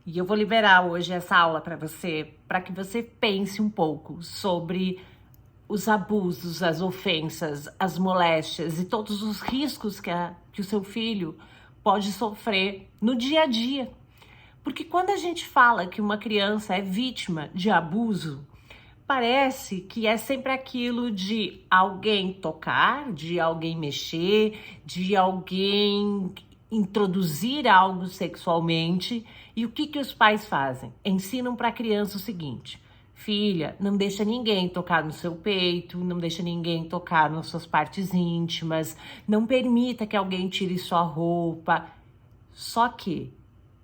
E eu vou liberar hoje essa aula para que você pense um pouco sobre os abusos, as ofensas, as moléstias e todos os riscos que o seu filho pode sofrer no dia a dia. Porque quando a gente fala que uma criança é vítima de abuso, parece que é sempre aquilo de alguém tocar, de alguém mexer, de alguém introduzir algo sexualmente. E o que os pais fazem? Ensinam para a criança o seguinte: filha, não deixa ninguém tocar no seu peito, não deixa ninguém tocar nas suas partes íntimas, não permita que alguém tire sua roupa. Só que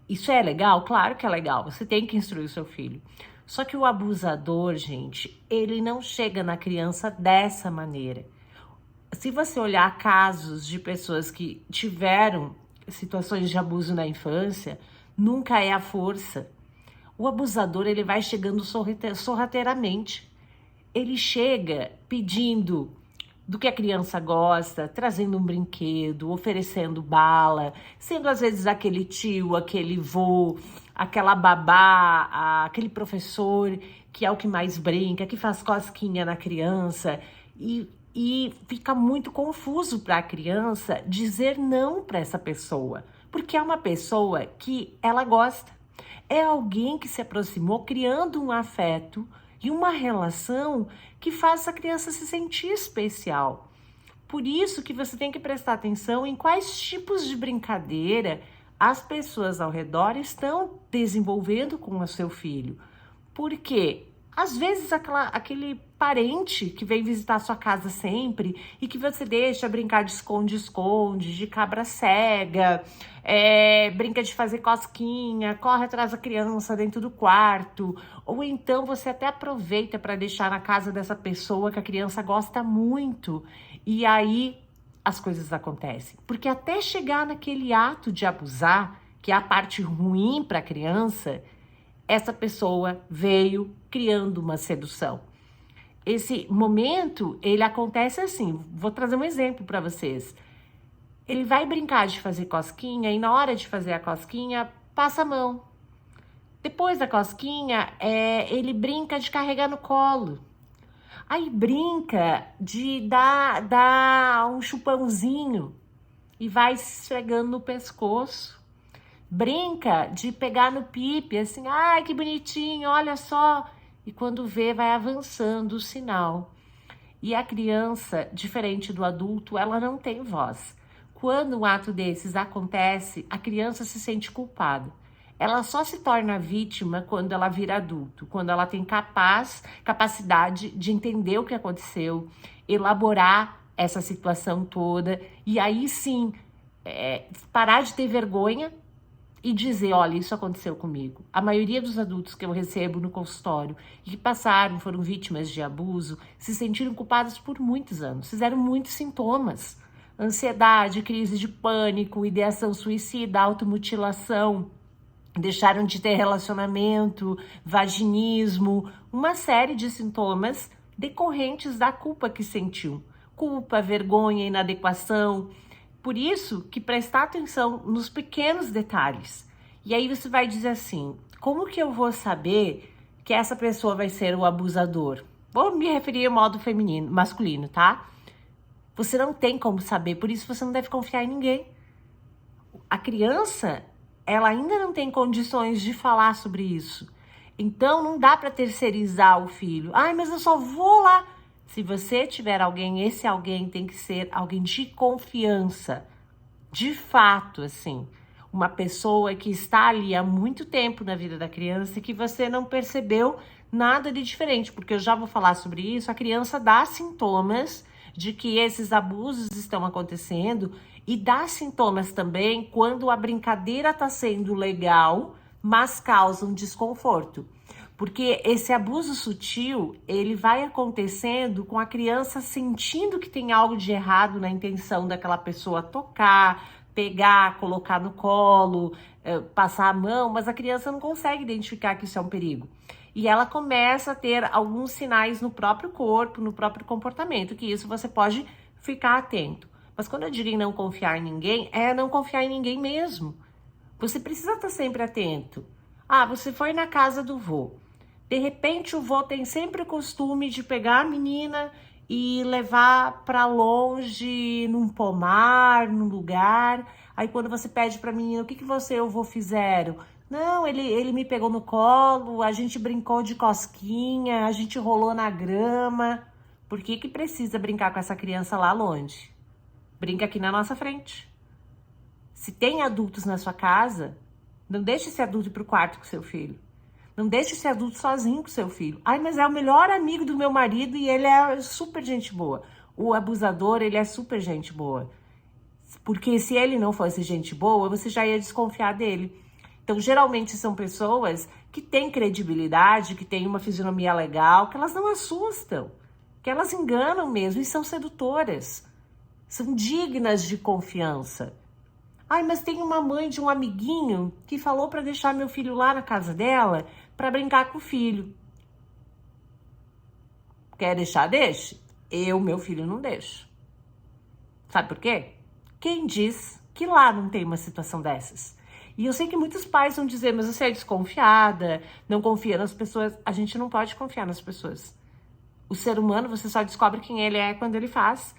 isso é legal? Claro que é legal, você tem que instruir o seu filho. Só que o abusador, gente, ele não chega na criança dessa maneira. Se você olhar casos de pessoas que tiveram situações de abuso na infância, nunca é a força. O abusador, ele vai chegando sorrateiramente. Ele chega pedindo do que a criança gosta, trazendo um brinquedo, oferecendo bala, sendo às vezes aquele tio, aquele vô, aquela babá, aquele professor que é o que mais brinca, que faz cosquinha na criança e fica muito confuso para a criança dizer não para essa pessoa, porque é uma pessoa que ela gosta. É alguém que se aproximou criando um afeto e uma relação que faz a criança se sentir especial. Por isso que você tem que prestar atenção em quais tipos de brincadeira as pessoas ao redor estão desenvolvendo com o seu filho. Porque às vezes aquele parente que vem visitar a sua casa sempre e que você deixa brincar de esconde-esconde, de cabra cega, brinca de fazer cosquinha, corre atrás da criança dentro do quarto, ou então você até aproveita para deixar na casa dessa pessoa que a criança gosta muito, e aí as coisas acontecem. Porque até chegar naquele ato de abusar, que é a parte ruim para a criança, essa pessoa veio criando uma sedução. Esse momento, ele acontece assim, vou trazer um exemplo para vocês. Ele vai brincar de fazer cosquinha e na hora de fazer a cosquinha, passa a mão. Depois da cosquinha, ele brinca de carregar no colo. Aí brinca de dar um chupãozinho e vai esfregando no pescoço. Brinca de pegar no pipi, assim, ai, que bonitinho, olha só. E quando vê, vai avançando o sinal. E a criança, diferente do adulto, ela não tem voz. Quando um ato desses acontece, a criança se sente culpada. Ela só se torna vítima quando ela vira adulto, quando ela tem capacidade de entender o que aconteceu, elaborar essa situação toda, e aí sim, parar de ter vergonha e dizer, olha, isso aconteceu comigo. A maioria dos adultos que eu recebo no consultório e que foram vítimas de abuso, se sentiram culpados por muitos anos, fizeram muitos sintomas. Ansiedade, crise de pânico, ideação suicida, automutilação, deixaram de ter relacionamento, vaginismo, uma série de sintomas decorrentes da culpa que sentiu. Culpa, vergonha, inadequação. Por isso que prestar atenção nos pequenos detalhes. E aí você vai dizer assim, como que eu vou saber que essa pessoa vai ser o abusador? Vou me referir ao modo masculino, tá? Você não tem como saber, por isso você não deve confiar em ninguém. A criança, ela ainda não tem condições de falar sobre isso. Então não dá para terceirizar o filho. Ai, mas eu só vou lá. Se você tiver alguém, esse alguém tem que ser alguém de confiança, de fato, assim, uma pessoa que está ali há muito tempo na vida da criança e que você não percebeu nada de diferente, porque eu já vou falar sobre isso. A criança dá sintomas de que esses abusos estão acontecendo e dá sintomas também quando a brincadeira está sendo legal, mas causa um desconforto. Porque esse abuso sutil, ele vai acontecendo com a criança sentindo que tem algo de errado na intenção daquela pessoa tocar, pegar, colocar no colo, passar a mão, mas a criança não consegue identificar que isso é um perigo. E ela começa a ter alguns sinais no próprio corpo, no próprio comportamento, que isso você pode ficar atento. Mas quando eu digo em não confiar em ninguém, é não confiar em ninguém mesmo. Você precisa estar sempre atento. Ah, você foi na casa do vô. De repente, o vô tem sempre o costume de pegar a menina e levar para longe, num pomar, num lugar. Aí quando você pede pra menina, o que você e o vô fizeram? Não, ele me pegou no colo, a gente brincou de cosquinha, a gente rolou na grama. Por que que precisa brincar com essa criança lá longe? Brinca aqui na nossa frente. Se tem adultos na sua casa, não deixe esse adulto ir pro quarto com seu filho. Não deixe esse adulto sozinho com seu filho. Ai, mas é o melhor amigo do meu marido e ele é super gente boa. O abusador, ele é super gente boa. Porque se ele não fosse gente boa, você já ia desconfiar dele. Então, geralmente são pessoas que têm credibilidade, que têm uma fisionomia legal, que elas não assustam, que elas enganam mesmo e são sedutoras. São dignas de confiança. Ai, mas tem uma mãe de um amiguinho que falou para deixar meu filho lá na casa dela para brincar com o filho. Quer deixar? Deixe. Eu, meu filho, não deixo. Sabe por quê? Quem diz que lá não tem uma situação dessas? E eu sei que muitos pais vão dizer, mas você é desconfiada, não confia nas pessoas. A gente não pode confiar nas pessoas. O ser humano, você só descobre quem ele é quando ele faz.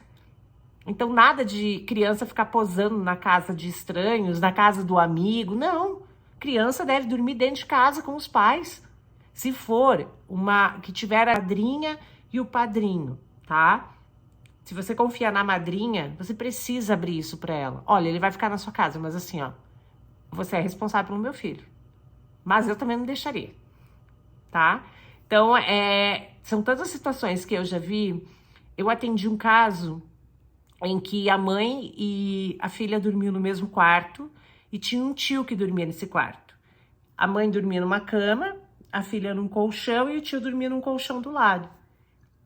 Então, nada de criança ficar posando na casa de estranhos, na casa do amigo. Não. Criança deve dormir dentro de casa com os pais. Se for uma que tiver a madrinha e o padrinho, tá? Se você confia na madrinha, você precisa abrir isso pra ela. Olha, ele vai ficar na sua casa, mas assim, ó, você é responsável pelo meu filho. Mas eu também não deixaria, tá? Então, são tantas situações que eu já vi. Eu atendi um caso em que a mãe e a filha dormiam no mesmo quarto e tinha um tio que dormia nesse quarto. A mãe dormia numa cama, a filha num colchão e o tio dormia num colchão do lado.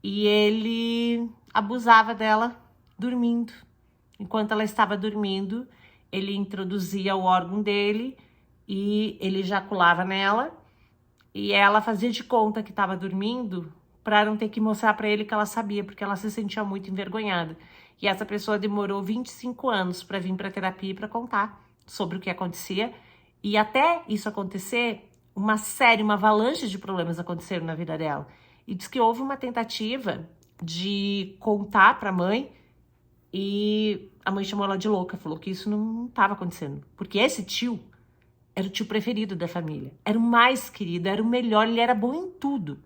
E ele abusava dela dormindo. Enquanto ela estava dormindo, ele introduzia o órgão dele e ele ejaculava nela e ela fazia de conta que estava dormindo para não ter que mostrar para ele que ela sabia, porque ela se sentia muito envergonhada. E essa pessoa demorou 25 anos para vir para terapia para contar sobre o que acontecia. E até isso acontecer, uma avalanche de problemas aconteceram na vida dela. E diz que houve uma tentativa de contar para a mãe e a mãe chamou ela de louca, falou que isso não estava acontecendo. Porque esse tio era o tio preferido da família, era o mais querido, era o melhor, ele era bom em tudo.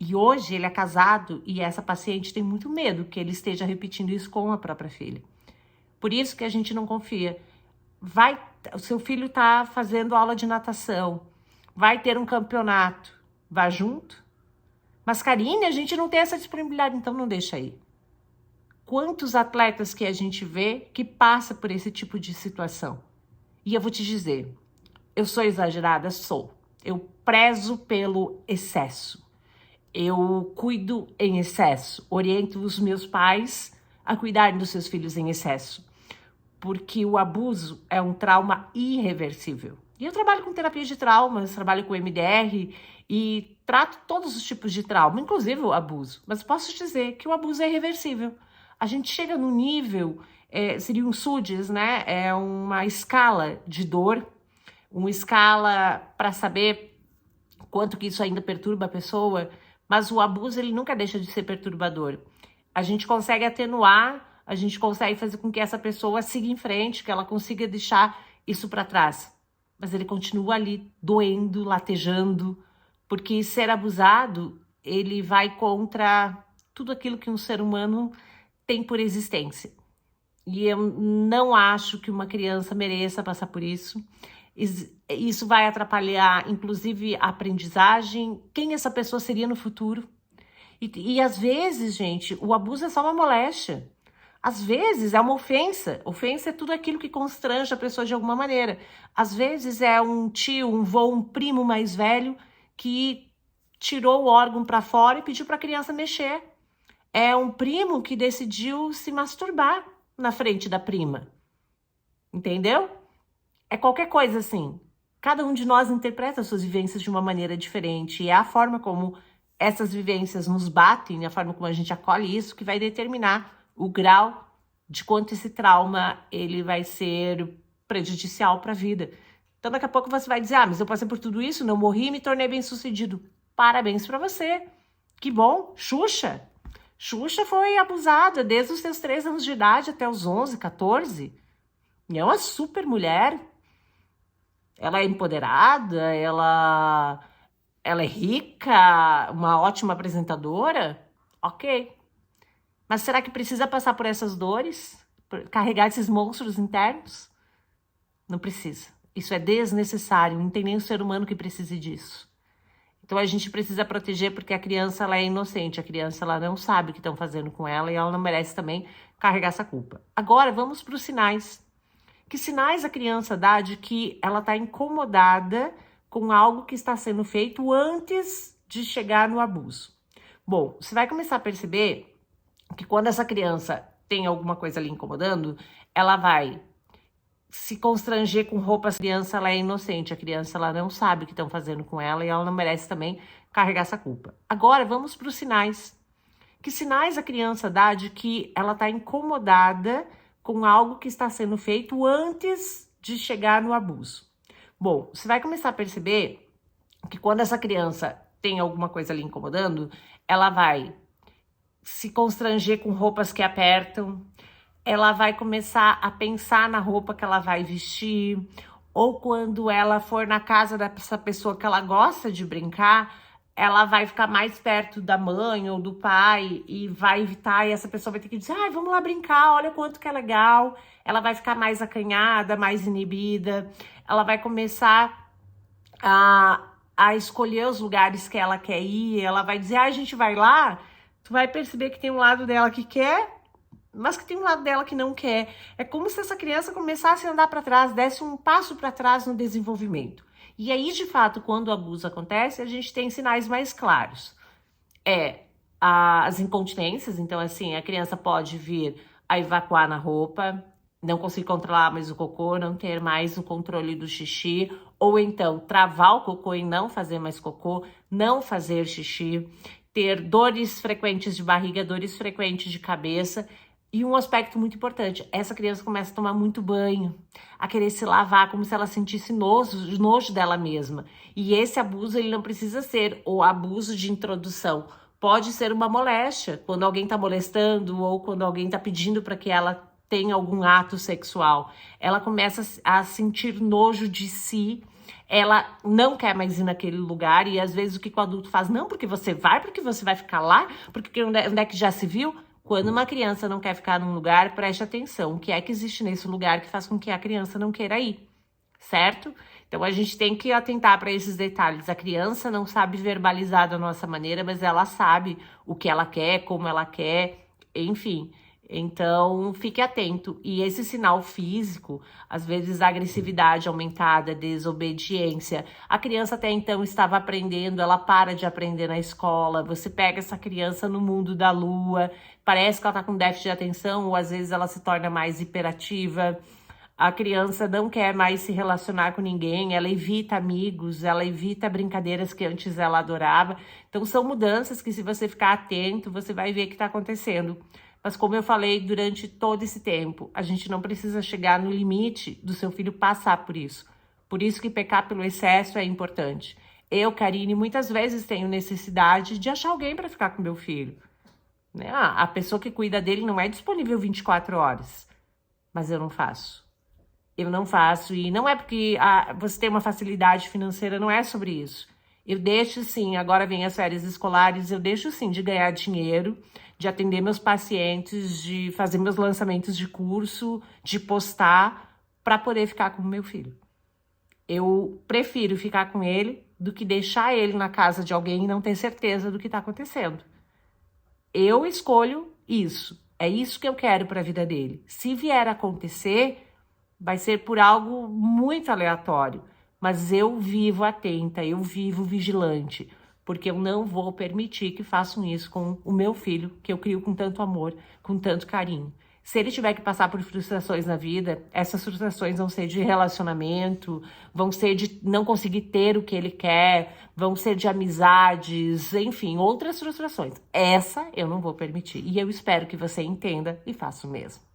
E hoje ele é casado e essa paciente tem muito medo que ele esteja repetindo isso com a própria filha. Por isso que a gente não confia. O seu filho tá fazendo aula de natação, vai ter um campeonato, vá junto. Mas, Karine, a gente não tem essa disponibilidade, então não deixa aí. Quantos atletas que a gente vê que passa por esse tipo de situação? E eu vou te dizer, eu sou exagerada? Sou. Eu prezo pelo excesso. Eu cuido em excesso, oriento os meus pais a cuidarem dos seus filhos em excesso, porque o abuso é um trauma irreversível. E eu trabalho com terapia de traumas, trabalho com MDR e trato todos os tipos de trauma, inclusive o abuso. Mas posso dizer que o abuso é irreversível. A gente chega no nível, seria um SUDES, né? É uma escala de dor, uma escala para saber quanto que isso ainda perturba a pessoa. Mas o abuso, ele nunca deixa de ser perturbador. A gente consegue atenuar, a gente consegue fazer com que essa pessoa siga em frente, que ela consiga deixar isso para trás. Mas ele continua ali, doendo, latejando, porque ser abusado, ele vai contra tudo aquilo que um ser humano tem por existência. E eu não acho que uma criança mereça passar por isso. Isso vai atrapalhar, inclusive, a aprendizagem, quem essa pessoa seria no futuro. E às vezes, gente, o abuso é só uma moléstia. Às vezes é uma ofensa. Ofensa é tudo aquilo que constrange a pessoa de alguma maneira. Às vezes é um tio, um vô, um primo mais velho que tirou o órgão para fora e pediu para a criança mexer. É um primo que decidiu se masturbar na frente da prima. Entendeu? É qualquer coisa assim. Cada um de nós interpreta as suas vivências de uma maneira diferente. E é a forma como essas vivências nos batem, a forma como a gente acolhe isso, que vai determinar o grau de quanto esse trauma ele vai ser prejudicial para a vida. Então daqui a pouco você vai dizer, ah, mas eu passei por tudo isso, não morri e me tornei bem-sucedido. Parabéns pra você. Que bom. Xuxa. Xuxa foi abusada desde os seus 3 anos de idade até os 11, 14. E é uma super mulher. Ela é empoderada, ela é rica, uma ótima apresentadora. Ok. Mas será que precisa passar por essas dores? Carregar esses monstros internos? Não precisa. Isso é desnecessário. Não tem nenhum ser humano que precise disso. Então a gente precisa proteger porque a criança ela é inocente. A criança ela não sabe o que estão fazendo com ela e ela não merece também carregar essa culpa. Agora vamos para os sinais. Que sinais a criança dá de que ela está incomodada com algo que está sendo feito antes de chegar no abuso? Bom, você vai começar a perceber que quando essa criança tem alguma coisa ali incomodando, ela vai se constranger com roupas. A criança ela é inocente, a criança ela não sabe o que estão fazendo com ela e ela não merece também carregar essa culpa. Agora vamos para os sinais. Que sinais a criança dá de que ela está incomodada com algo que está sendo feito antes de chegar no abuso? Bom, você vai começar a perceber que quando essa criança tem alguma coisa ali incomodando, ela vai se constranger com roupas que apertam, ela vai começar a pensar na roupa que ela vai vestir, ou quando ela for na casa dessa pessoa que ela gosta de brincar, ela vai ficar mais perto da mãe ou do pai e vai evitar, e essa pessoa vai ter que dizer, ai, vamos lá brincar, olha quanto que é legal. Ela vai ficar mais acanhada, mais inibida, ela vai começar a escolher os lugares que ela quer ir, ela vai dizer, ai, a gente vai lá. Tu vai perceber que tem um lado dela que quer, mas que tem um lado dela que não quer. É como se essa criança começasse a andar para trás, desse um passo para trás no desenvolvimento. E aí, de fato, quando o abuso acontece, a gente tem sinais mais claros. As incontinências, então assim, a criança pode vir a evacuar na roupa, não conseguir controlar mais o cocô, não ter mais o controle do xixi, ou então travar o cocô e não fazer mais cocô, não fazer xixi, ter dores frequentes de barriga, dores frequentes de cabeça. E um aspecto muito importante, essa criança começa a tomar muito banho, a querer se lavar, como se ela sentisse nojo dela mesma. E esse abuso, ele não precisa ser o abuso de introdução. Pode ser uma moléstia, quando alguém está molestando ou quando alguém está pedindo para que ela tenha algum ato sexual. Ela começa a sentir nojo de si, ela não quer mais ir naquele lugar e às vezes o que o adulto faz? Não, porque você vai ficar lá, porque onde é que já se viu? Quando uma criança não quer ficar num lugar, preste atenção. O que é que existe nesse lugar que faz com que a criança não queira ir, certo? Então a gente tem que atentar para esses detalhes. A criança não sabe verbalizar da nossa maneira, mas ela sabe o que ela quer, como ela quer, enfim. Então fique atento. E esse sinal físico, às vezes a agressividade aumentada, desobediência. A criança até então estava aprendendo, ela para de aprender na escola. Você pega essa criança no mundo da lua, parece que ela está com déficit de atenção, ou às vezes ela se torna mais hiperativa. A criança não quer mais se relacionar com ninguém, ela evita amigos, ela evita brincadeiras que antes ela adorava. Então são mudanças que, se você ficar atento, você vai ver que está acontecendo. Mas como eu falei durante todo esse tempo, a gente não precisa chegar no limite do seu filho passar por isso. Por isso que pecar pelo excesso é importante. Eu, Karine, muitas vezes tenho necessidade de achar alguém para ficar com meu filho. Né? A pessoa que cuida dele não é disponível 24 horas. Mas eu não faço. Eu não faço, e não é porque você tem uma facilidade financeira, não é sobre isso. Eu deixo sim, agora vem as férias escolares, eu deixo sim de ganhar dinheiro, de atender meus pacientes, de fazer meus lançamentos de curso, de postar, para poder ficar com o meu filho. Eu prefiro ficar com ele do que deixar ele na casa de alguém e não ter certeza do que está acontecendo. Eu escolho isso, é isso que eu quero para a vida dele. Se vier a acontecer, vai ser por algo muito aleatório. Mas eu vivo atenta, eu vivo vigilante, porque eu não vou permitir que façam isso com o meu filho, que eu crio com tanto amor, com tanto carinho. Se ele tiver que passar por frustrações na vida, essas frustrações vão ser de relacionamento, vão ser de não conseguir ter o que ele quer, vão ser de amizades, enfim, outras frustrações. Essa eu não vou permitir. E eu espero que você entenda e faça o mesmo.